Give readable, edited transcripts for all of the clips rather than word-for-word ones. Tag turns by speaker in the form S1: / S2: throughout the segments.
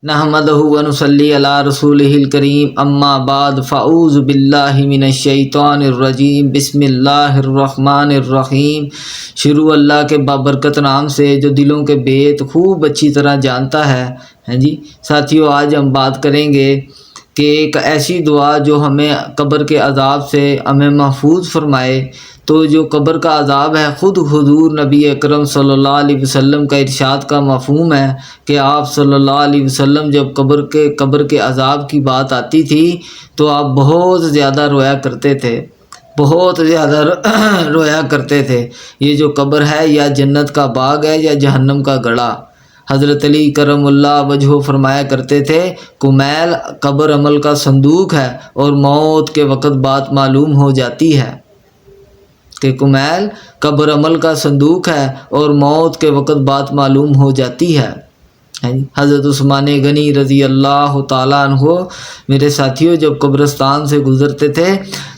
S1: نحمدہ و نصلی علی رسولہ الکریم اما بعد فاعوذ باللہ من الشیطان الرجیم بسم اللہ الرحمن الرحیم۔ شروع اللہ کے بابرکت نام سے جو دلوں کے بیت خوب اچھی طرح جانتا ہے جی ساتھیو، آج ہم بات کریں گے کہ ایک ایسی دعا جو ہمیں قبر کے عذاب سے ہمیں محفوظ فرمائے۔ تو جو قبر کا عذاب ہے، خود حضور نبی اکرم صلی اللہ علیہ وسلم کا ارشاد کا مفہوم ہے کہ آپ صلی اللہ علیہ وسلم جب قبر کے عذاب کی بات آتی تھی تو آپ بہت زیادہ رویا کرتے تھے، بہت زیادہ رویا کرتے تھے۔ یہ جو قبر ہے یا جنت کا باغ ہے یا جہنم کا گڑھا۔ حضرت علی کرم اللہ وجہہ فرمایا کرتے تھے، کمیل قبر عمل کا صندوق ہے اور موت کے وقت بات معلوم ہو جاتی ہے کہ کمیل قبر عمل کا صندوق ہے اور موت کے وقت بات معلوم ہو جاتی ہے۔ حضرت عثمان غنی رضی اللہ تعالیٰ عنہ میرے ساتھیوں جب قبرستان سے گزرتے تھے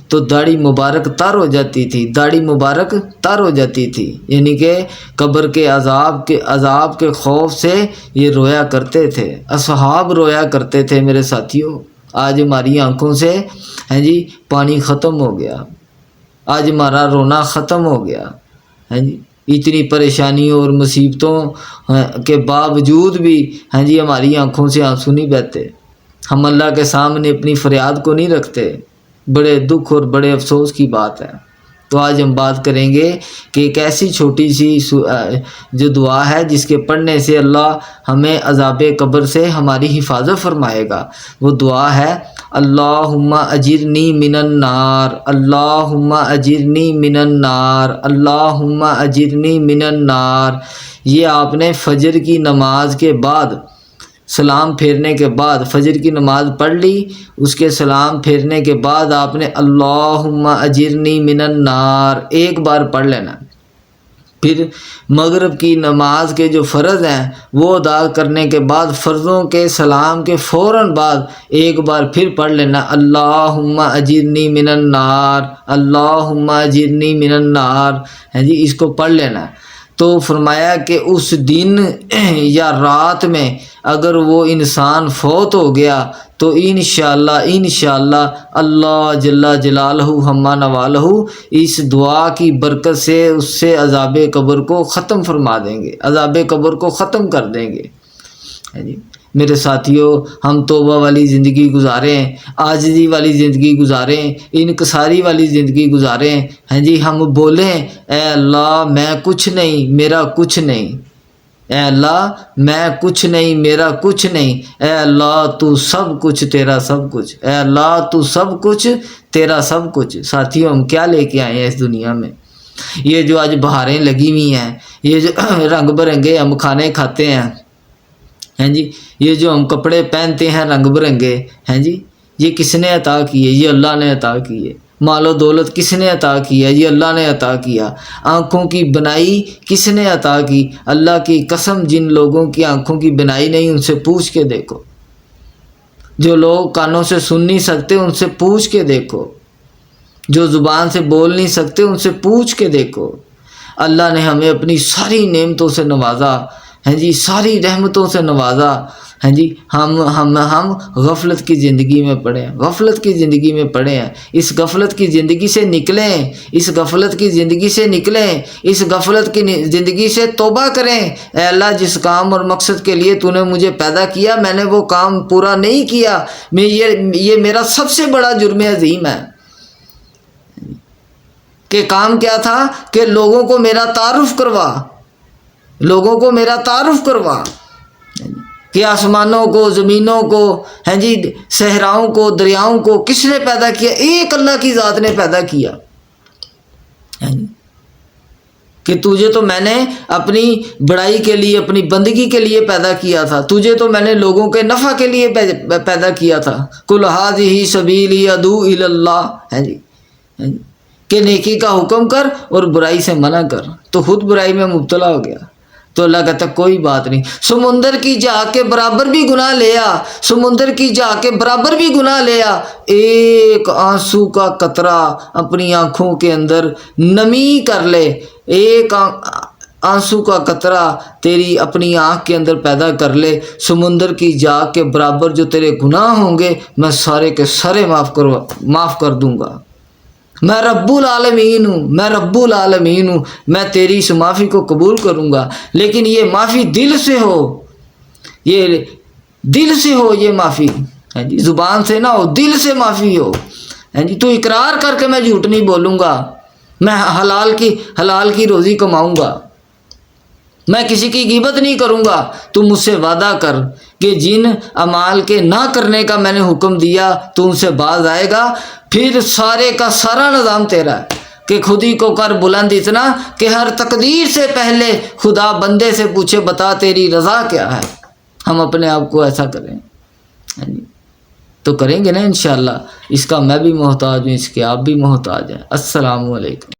S1: تو داڑھی مبارک تر ہو جاتی تھی، داڑھی مبارک تر ہو جاتی تھی، یعنی کہ قبر کے عذاب کے خوف سے یہ رویا کرتے تھے، اصحاب رویا کرتے تھے میرے ساتھیوں۔ آج ہماری آنکھوں سے پانی ختم ہو گیا، آج ہمارا رونا ختم ہو گیا۔ اتنی پریشانیوں اور مصیبتوں کے باوجود بھی ہماری آنکھوں سے آنسو نہیں بہتے، ہم اللہ کے سامنے اپنی فریاد کو نہیں رکھتے۔ بڑے دکھ اور بڑے افسوس کی بات ہے۔ تو آج ہم بات کریں گے کہ ایک ایسی چھوٹی سی جو دعا ہے جس کے پڑھنے سے اللہ ہمیں عذاب قبر سے ہماری حفاظت فرمائے گا۔ وہ دعا ہے اللہم اجرنی من النار، اللہم اجرنی من النار، اللہم اجرنی من النار۔ یہ آپ نے فجر کی نماز کے بعد، سلام پھیرنے کے بعد، فجر کی نماز پڑھ لی، اس کے سلام پھیرنے کے بعد آپ نے اللہم اجرنی من النار ایک بار پڑھ لینا۔ پھر مغرب کی نماز کے جو فرض ہیں وہ ادا کرنے کے بعد فرضوں کے سلام کے فوراً بعد ایک بار پھر پڑھ لینا اللہم اجرنی من النار، اللہم اجرنی من النار۔ اس کو پڑھ لینا۔ تو فرمایا کہ اس دن یا رات میں اگر وہ انسان فوت ہو گیا تو انشاءاللہ اللہ جل جلالہ ہما نوالہ اس دعا کی برکت سے اس سے عذاب قبر کو ختم فرما دیں گے، عذاب قبر کو ختم کر دیں گے۔ میرے ساتھیوں، ہم توبہ والی زندگی گزاریں، عاجزی والی زندگی گزاریں، انکساری والی زندگی گزاریں۔ ہم بولیں اے اللہ میں کچھ نہیں، میرا کچھ نہیں، اے اللہ میں کچھ نہیں، میرا کچھ نہیں، اے اللہ تو سب کچھ، تیرا سب کچھ، اے اللہ تو سب کچھ، تیرا سب کچھ۔ ساتھیوں، ہم کیا لے کے آئے ہیں اس دنیا میں؟ یہ جو آج بہاریں لگی ہوئی ہیں، یہ جو رنگ برنگے ہم کھانے کھاتے ہیں، یہ جو ہم کپڑے پہنتے ہیں رنگ برنگے، یہ کس نے عطا کیے؟ یہ اللہ نے عطا کیے۔ مال و دولت کس نے عطا کیا؟ یہ اللہ نے عطا کیا۔ آنکھوں کی بنائی کس نے عطا کی؟ اللہ کی قسم، جن لوگوں کی آنکھوں کی بنائی نہیں ان سے پوچھ کے دیکھو، جو لوگ کانوں سے سن نہیں سکتے ان سے پوچھ کے دیکھو، جو زبان سے بول نہیں سکتے ان سے پوچھ کے دیکھو۔ اللہ نے ہمیں اپنی ساری نعمتوں سے نوازا، ساری رحمتوں سے نوازا۔ ہم غفلت کی زندگی میں پڑے ہیں، غفلت کی زندگی میں پڑے ہیں۔ اس غفلت کی زندگی سے نکلیں، اس غفلت کی زندگی سے نکلیں، اس غفلت کی زندگی سے توبہ کریں۔ اے اللہ، جس کام اور مقصد کے لیے تو نے مجھے پیدا کیا میں نے وہ کام پورا نہیں کیا، یہ میرا سب سے بڑا جرم عظیم ہے۔ کہ کام کیا تھا؟ کہ لوگوں کو میرا تعارف کروا، لوگوں کو میرا تعارف کروا، کہ آسمانوں کو، زمینوں کو، صحراؤں کو، دریاؤں کو کس نے پیدا کیا؟ ایک اللہ کی ذات نے پیدا کیا۔ کہ تجھے تو میں نے اپنی بڑائی کے لیے، اپنی بندگی کے لیے پیدا کیا تھا، تجھے تو میں نے لوگوں کے نفع کے لیے پیدا کیا تھا۔ قُلْ هَٰذِهِ سَبِيلِي أَدْعُو إِلَى اللَّهِ، کہ نیکی کا حکم کر اور برائی سے منع کر، تو خود برائی میں مبتلا ہو گیا۔ تو اللہ کہتا کوئی بات نہیں، سمندر کی جا کے برابر بھی گناہ لیا، سمندر کی جا کے برابر بھی گناہ لیا، ایک آنسو کا قطرہ اپنی آنکھوں کے اندر نمی کر لے، آنسو کا قطرہ تیری اپنی آنکھ کے اندر پیدا کر لے، سمندر کی جاگ کے برابر جو تیرے گناہ ہوں گے میں سارے کے سارے معاف کر دوں گا۔ میں رب العالمین ہوں، میں رب العالمین ہوں، میں تیری اس معافی کو قبول کروں گا، لیکن یہ معافی دل سے ہو، یہ دل سے ہو، یہ معافی جی زبان سے نہ ہو، دل سے معافی ہو جی۔ تو اقرار کر کے میں جھوٹ نہیں بولوں گا، میں حلال کی روزی کماؤں گا، میں کسی کی غیبت نہیں کروں گا۔ تو مجھ سے وعدہ کر کہ جن اعمال کے نہ کرنے کا میں نے حکم دیا تو ان سے باز آئے گا، پھر سارے کا سارا نظام تیرا ہے کہ خود ہی کو کر بلند اتنا کہ ہر تقدیر سے پہلے خدا بندے سے پوچھے بتا تیری رضا کیا ہے۔ ہم اپنے آپ کو ایسا کریں تو کریں گے نا انشاءاللہ۔ اس کا میں بھی محتاج ہوں، اس کے آپ بھی محتاج ہیں۔ السلام علیکم۔